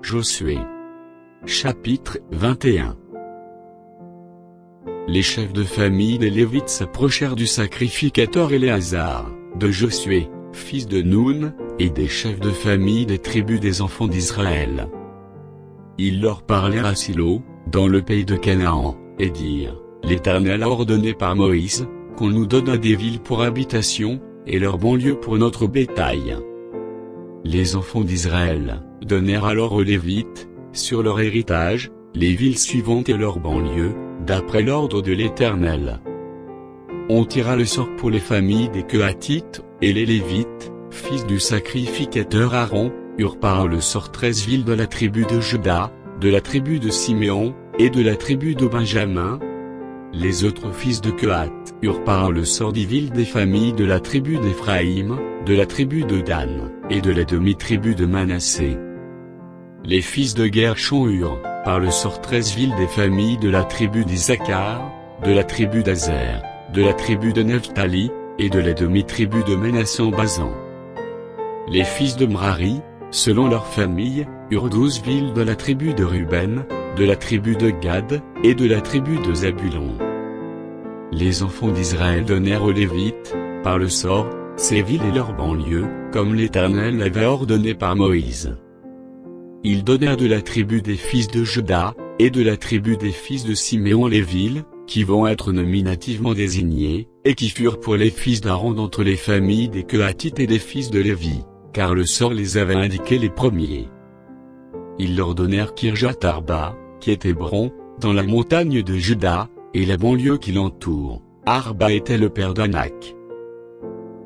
Josué. Chapitre 21. Les chefs de famille des Lévites s'approchèrent du sacrificateur Éléazar, de Josué, fils de Noun, et des chefs de famille des tribus des enfants d'Israël. Ils leur parlèrent à Silo, dans le pays de Canaan, et dirent: L'Éternel a ordonné par Moïse, qu'on nous donne des villes pour habitation, et leurs banlieues pour notre bétail. Les enfants d'Israël donnèrent alors aux Lévites, sur leur héritage, les villes suivantes et leurs banlieues, d'après l'ordre de l'Éternel. On tira le sort pour les familles des Kehathites, et les Lévites, fils du sacrificateur Aaron, eurent par le sort 13 villes de la tribu de Juda, de la tribu de Siméon, et de la tribu de Benjamin. Les autres fils de Kehath eurent par le sort 10 villes des familles de la tribu d'Éphraïm, de la tribu de Dan, et de la demi-tribu de Manassé. Les fils de Guershon eurent, par le sort 13 villes des familles de la tribu d'Issacar, de la tribu d'Azer, de la tribu de Nephtali, et de la demi-tribu de Ménassé en Basan. Les fils de Mrari, selon leurs familles, eurent 12 villes de la tribu de Ruben, de la tribu de Gad, et de la tribu de Zabulon. Les enfants d'Israël donnèrent aux Lévites, par le sort, ces villes et leurs banlieues, comme l'Éternel l'avait ordonné par Moïse. Ils donnèrent de la tribu des fils de Juda, et de la tribu des fils de Siméon les villes, qui vont être nominativement désignées, et qui furent pour les fils d'Aaron d'entre les familles des Kehathites et des fils de Lévi, car le sort les avait indiqués les premiers. Ils leur donnèrent Kirjat-Arba, qui est Hébron, dans la montagne de Juda, et la banlieue qui l'entoure. Arba était le père d'Anak.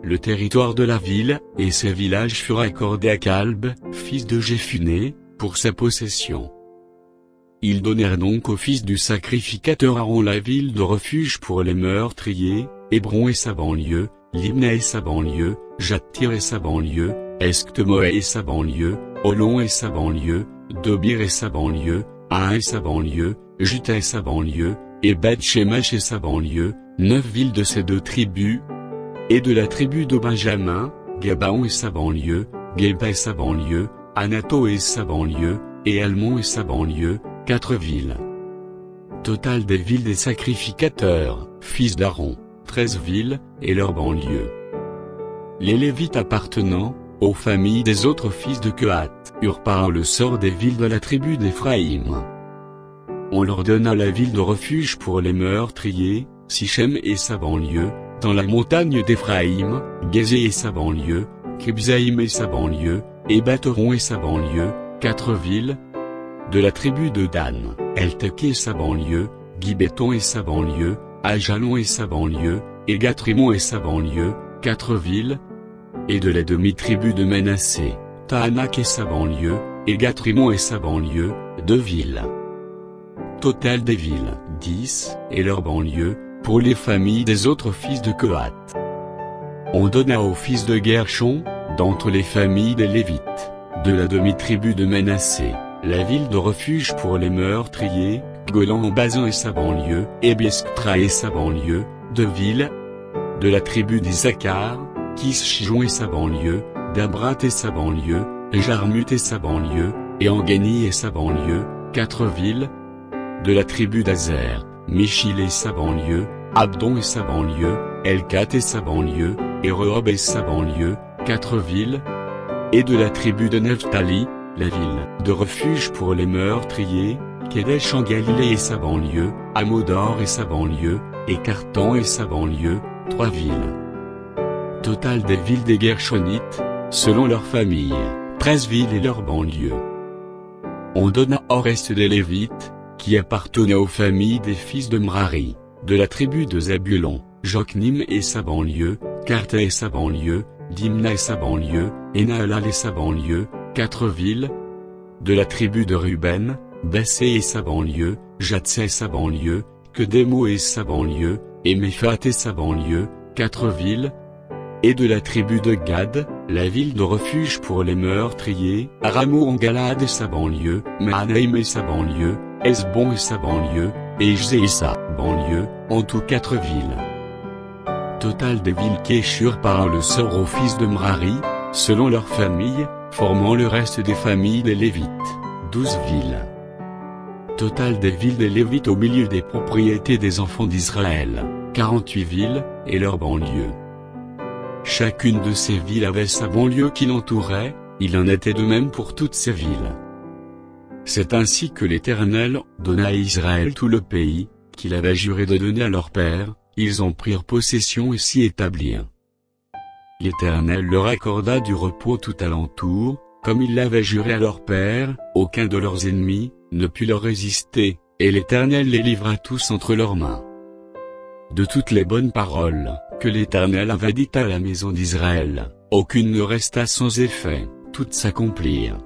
Le territoire de la ville, et ses villages furent accordés à Calb, fils de Jephuné, pour sa possession. Ils donnèrent donc au fils du sacrificateur Aaron la ville de refuge pour les meurtriers, Hébron et sa banlieue, Libna et sa banlieue, Jattir et sa banlieue, Esctemoë et sa banlieue, Olon et sa banlieue, Dobir et sa banlieue, Ain et sa banlieue, Juta et sa banlieue, et Beth-Shemesh et sa banlieue, 9 villes de ces 2 tribus, et de la tribu de Benjamin, Gabaon et sa banlieue, Geba et sa banlieue, Anato et sa banlieue, et Almon et sa banlieue, 4 villes. Total des villes des sacrificateurs, fils d'Aaron, 13 villes, et leurs banlieues. Les Lévites appartenant aux familles des autres fils de Kehath eurent par le sort des villes de la tribu d'Éphraïm. On leur donna la ville de refuge pour les meurtriers, Sichem et sa banlieue, dans la montagne d'Éphraïm, Gézé et sa banlieue, Kibzaïm et sa banlieue, et Bateron et sa banlieue, 4 villes. De la tribu de Dan, Elteke et sa banlieue, Gibéton et sa banlieue, Ajalon et sa banlieue, et Gathrimon et sa banlieue, 4 villes. Et de la demi-tribu de Manassé, Tahanak et sa banlieue, et Gathrimon et sa banlieue, 2 villes. Total des villes, 10, et leurs banlieues, pour les familles des autres fils de Kehath. On donna aux fils de Guershon, d'entre les familles des Lévites, de la demi-tribu de Manassé, la ville de refuge pour les meurtriers, Golan en Basan et sa banlieue, et Biestra et sa banlieue, 2 villes. De la tribu d'Issacar, Kishijon et sa banlieue, Dabrat et sa banlieue, Jarmut et sa banlieue, et Angani et sa banlieue, 4 villes. De la tribu d'Azer, Michil et sa banlieue, Abdon et sa banlieue, Elkat et sa banlieue, et Rehob et sa banlieue, 4 villes. Et de la tribu de Nephtali, la ville de refuge pour les meurtriers, Kedesh en Galilée et sa banlieue, Amodor et sa banlieue, et Cartan et sa banlieue, 3 villes. Total des villes des Gershonites, selon leurs familles, 13 villes et leurs banlieues. On donna au reste des Lévites, qui appartenaient aux familles des fils de Mrari, de la tribu de Zabulon, Joknim et sa banlieue, Karta et sa banlieue, Dimna et sa banlieue, et Nahalal et sa banlieue, 4 villes. De la tribu de Ruben, Bessé et sa banlieue, Jatsé et sa banlieue, Kedemo et sa banlieue, et Mephat et sa banlieue, 4 villes. Et de la tribu de Gad, la ville de refuge pour les meurtriers, Aramo en Galade et sa banlieue, Mahanaïm et sa banlieue, Esbon et sa banlieue, et Jzé et sa banlieue, en tout 4 villes. Total des villes qui échurent par le sort aux fils de Mrari, selon leurs familles, formant le reste des familles des Lévites, 12 villes. Total des villes des Lévites au milieu des propriétés des enfants d'Israël, 48 villes, et leurs banlieues. Chacune de ces villes avait sa banlieue qui l'entourait, il en était de même pour toutes ces villes. C'est ainsi que l'Éternel donna à Israël tout le pays, qu'il avait juré de donner à leur père, ils en prirent possession et s'y établirent. L'Éternel leur accorda du repos tout alentour, comme il l'avait juré à leur père, aucun de leurs ennemis ne put leur résister, et l'Éternel les livra tous entre leurs mains. De toutes les bonnes paroles que l'Éternel avait dites à la maison d'Israël, aucune ne resta sans effet, toutes s'accomplirent.